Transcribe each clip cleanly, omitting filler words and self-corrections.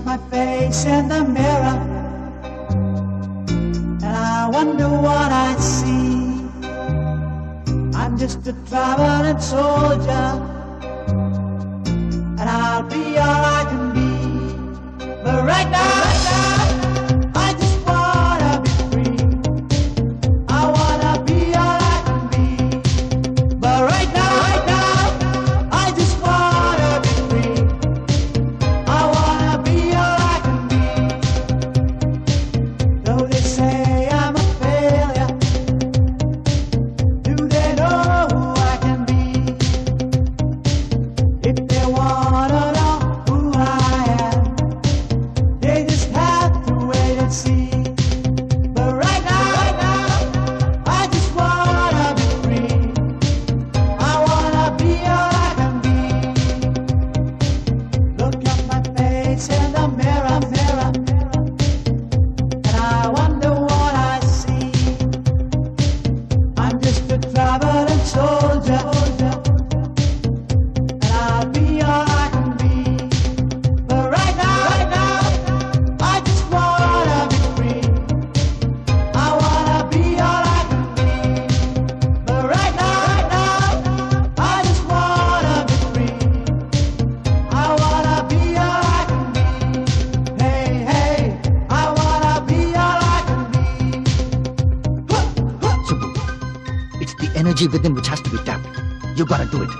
my face in the mirror, and I wonder what I see. I'm just a traveling soldier, and I'll be all I can be. But right now, I just wanna be free. I wanna be all I can be. But right now, I just wanna be free. I wanna be all I can be. Though they say I'm a failure, do they know who I can be? If they wanna know who I am, they just have to wait and see. But right now, I just wanna be free. I wanna be all I can be. Look at my face in the mirror, and I wonder what I see. I'm just a traveling soldier, and I'll be all I can be. But right now, I just wanna be free. I wanna be all I can be. But right now, I just wanna be free. I wanna be all I can be. Hey, I wanna be all I can be. Subbu, it's the energy within which has to be tapped. You gotta do it.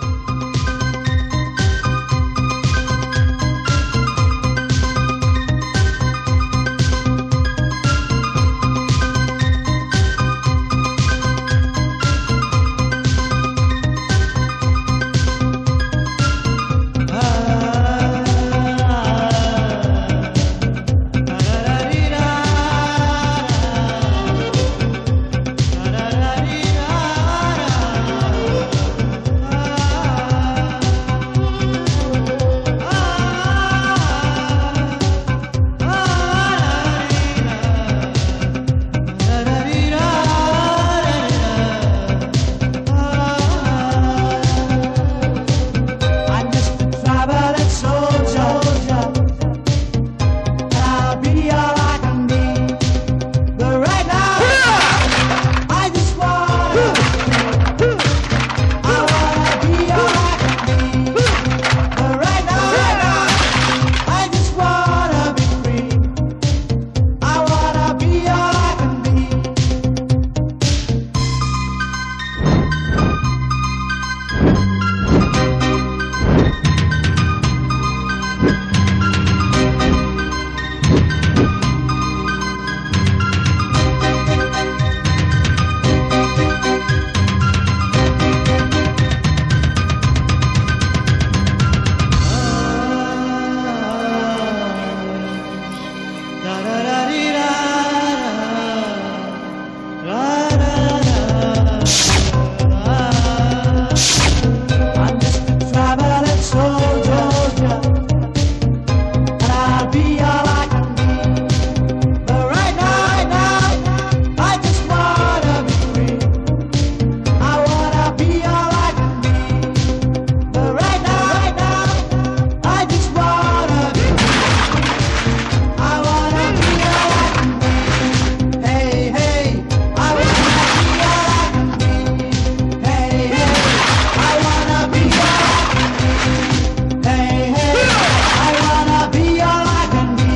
I'm just a traveling soldier, and I'll be all I can be. But right now, I just wanna be free. I wanna be all I can be. But right now, I just wanna be free. I wanna be all I can be. I'm just a traveling soldier, and I'll be all I can be. But right now, I just wanna be free. I wanna be all I can be. But right now, I just wanna be free. I wanna be all I can be. Hey, I wanna be all I can be. Hey, I wanna be all I can be. Hey, I wanna be all I can be.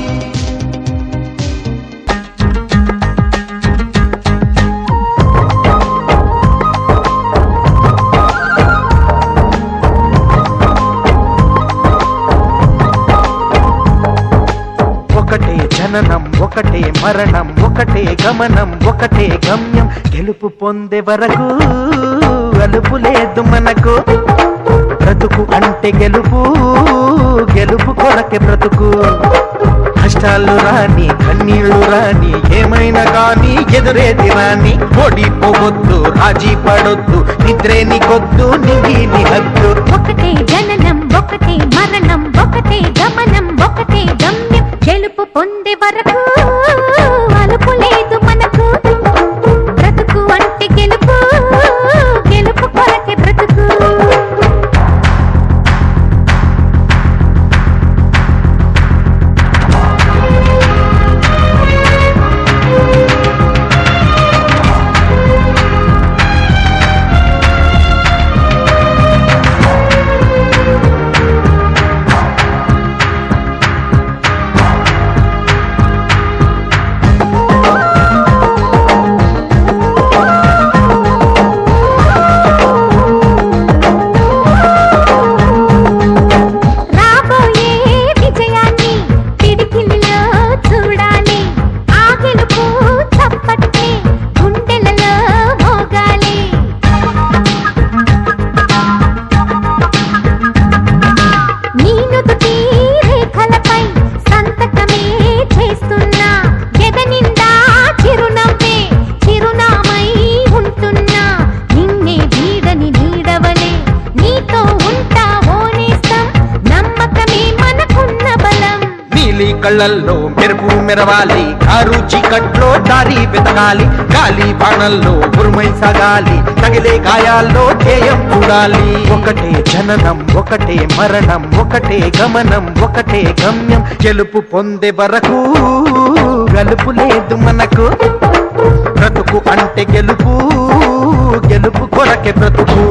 ఒకటే జననం ఒకటే మరణం ఒకటే గమనం ఒకటే గమ్యం గెలుపు పొందే వరకు అలుపు లేదు మనకు బ్రతుకు అంటే గెలుపు గెలుపు కొరకే బ్రతుకు కష్టాలు రాని కన్నీళ్లు రాని ఏమైనా కానీ ఎదురేది రాని ఓడిపోవద్దు రాజీ పడొద్దు నిద్రే నీకొద్దు నింగి హద్దు ఒకటే జననం ఒకటే మరణం ఒకటే గమనం ఒకటే గమ్యం గెలుపు పొందే వరకు అలుపు లేదు మనకు బ్రతుకు అంటే గెలుపు గెలుపు కొరకే బ్రతుకు. కళ్ళల్లో మెరుపు మెరవాలి, కారు చీకట్లో దారి వెతకాలి, గాలి బాణల్లో ఉరుమై సాగాలి, తగిలే గాయాల్లో ధ్యేయం చూడాలి. ఒకటే జననం ఒకటే మరణం ఒకటే గమనం ఒకటే గమ్యం, గెలుపు పొందే వరకు గలుపు లేదు మనకు. బ్రతుకు అంటే గెలుపు, గెలుపు కొరకే బ్రతుకు.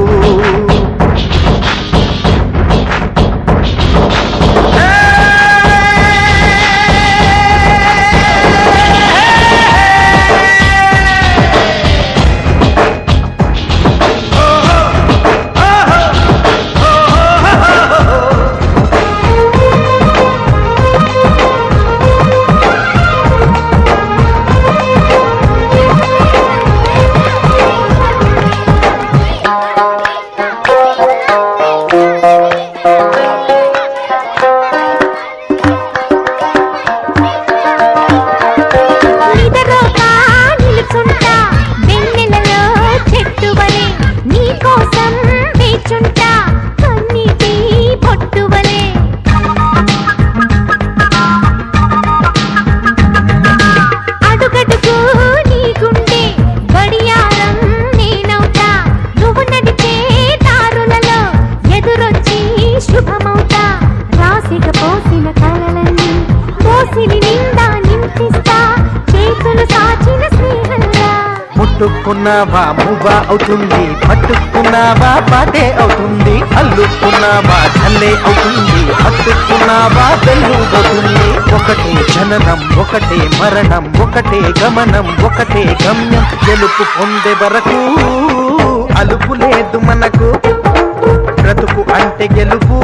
ముట్టుకున్నావా మువ్వా అవుతుంది, పట్టుకున్నావా పాటే అవుతుంది, అల్లుకున్నావా చల్లే అవుతుంది, హత్తుకున్నావా వెళ్ళు అవుతుంది. ఒకటే జననం ఒకటే మరణం ఒకటే గమనం ఒకటే గమ్యం, గెలుపు పొందే వరకు అలుపు లేదు మనకు. బ్రతుకు అంటే గెలుపు,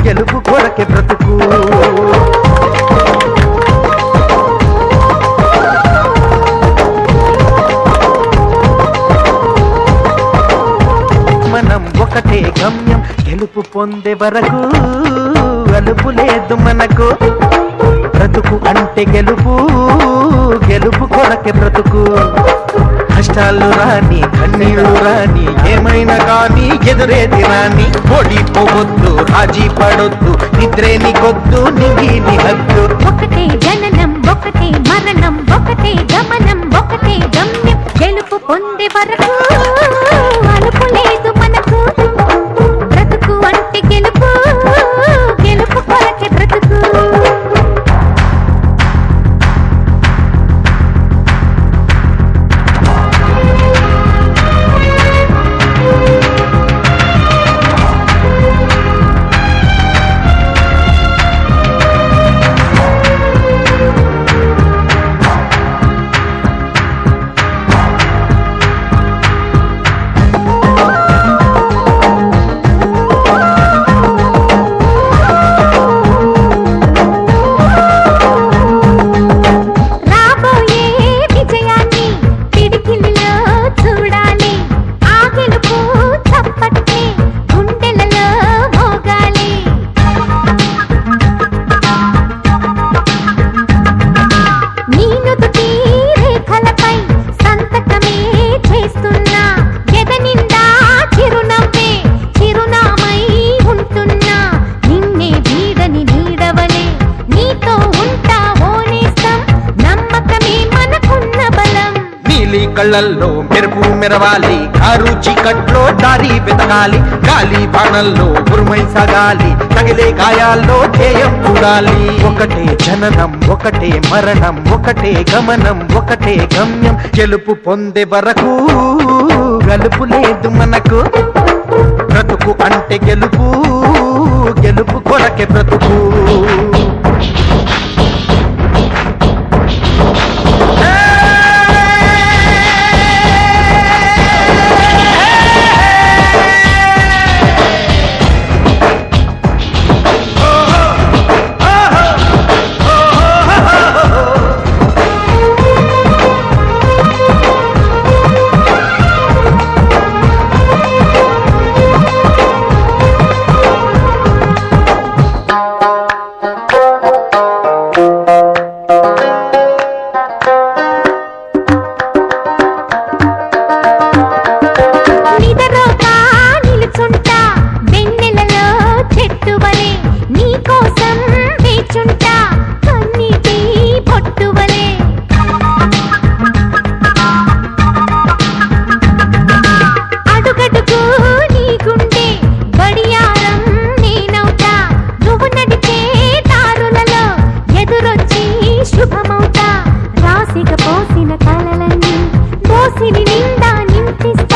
గెలుపు కొరకే బ్రతుకు. మనం ఒకటే గమ్యం, గెలుపు పొందే వరకు అలుపు లేదు మనకు. బ్రతుకు అంటే గెలుపు, గెలుపు కొరకే బ్రతుకు. కష్టాలు రాని కన్నీళ్లు రాని ఏమైనా కానీ ఎదురేది రాని, ఓడిపోవద్దు రాజీ పడొద్దు, నిద్రే నీకొద్దు నింగి నీ హద్దు. ఒకటే జననం ఒకటే మరణం ఒకటే గమనం ఒకటే గమ్యం, గెలుపు పొందే వరకు అలుపు లేదు మనకు. బ్రతుకు అంటే గెలుపు, గెలుపు కొరకే బ్రతుకు. కళ్ళల్లో మెరుపు మెరవాలి, కారు చీకట్లో దారి వెతకాలి, గాలి బాణల్లో ఉరుమై సాగాలి, తగిలే గాయాల్లో ధ్యేయం చూడాలి. ఒకటే జననం ఒకటే మరణం ఒకటే గమనం ఒకటే గమ్యం, గెలుపు పొందే వరకు గలుపు లేదు మనకు. బ్రతుకు అంటే గెలుపు, గెలుపు కొరకే బ్రతుకు. చూపిస్తా